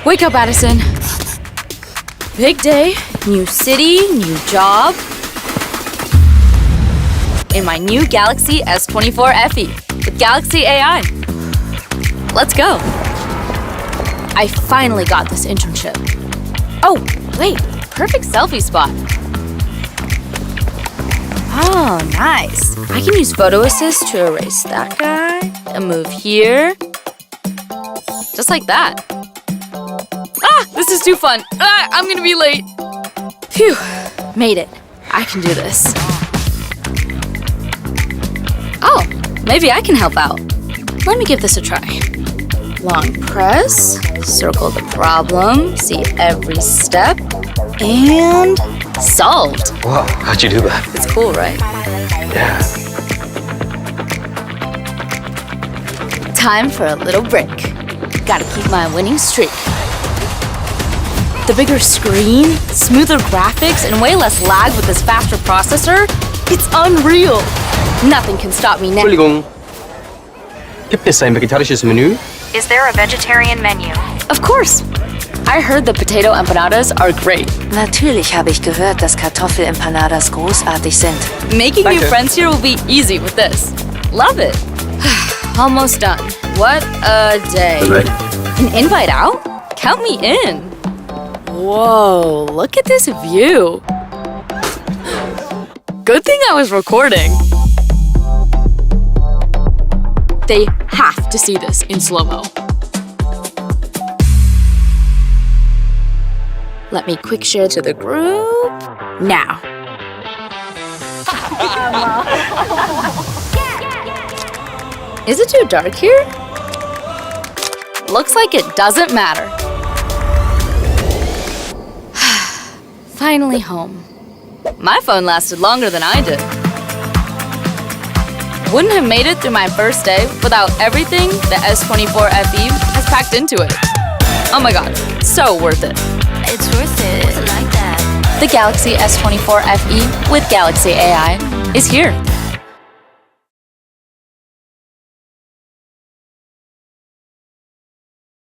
Wake up, Addison. Big day, new city, new job. In my new Galaxy S24 FE with Galaxy AI. Let's go. I finally got this internship. Oh, wait, perfect selfie spot. Oh, nice. I can use Photo Assist to erase that guy and move here. Just like that. Ah, this is too fun. Ah, I'm gonna be late. Phew, made it. I can do this. Oh, maybe I can help out. Let me give this a try. Long press, circle the problem, see every step, and solved. Wow, how'd you do that? It's cool, right? Yeah. Time for a little break. Gotta keep my winning streak. The bigger screen, smoother graphics, and way less lag with this faster processor, it's unreal. Nothing can stop me now. Entschuldigung. Gibt es ein vegetarisches Menü? Is there a vegetarian menu? Of course. I heard the potato empanadas are great. Natürlich habe ich gehört, dass Kartoffelempanadas großartig sind. Making new Danke. friends here will be easy with this. Love it. Almost done. What a day. An invite out? Count me in. Whoa, look at this view. Good thing I was recording. They have to see this in slow-mo. Let me quick share to the group. Now. Is it too dark here? Looks like it doesn't matter. Finally home. My phone lasted longer than I did. Wouldn't have made it through my first day without everything the S24 FE has packed into it. Oh my god, so worth it. It's worth it. Like that. The Galaxy S24 FE with Galaxy AI is here.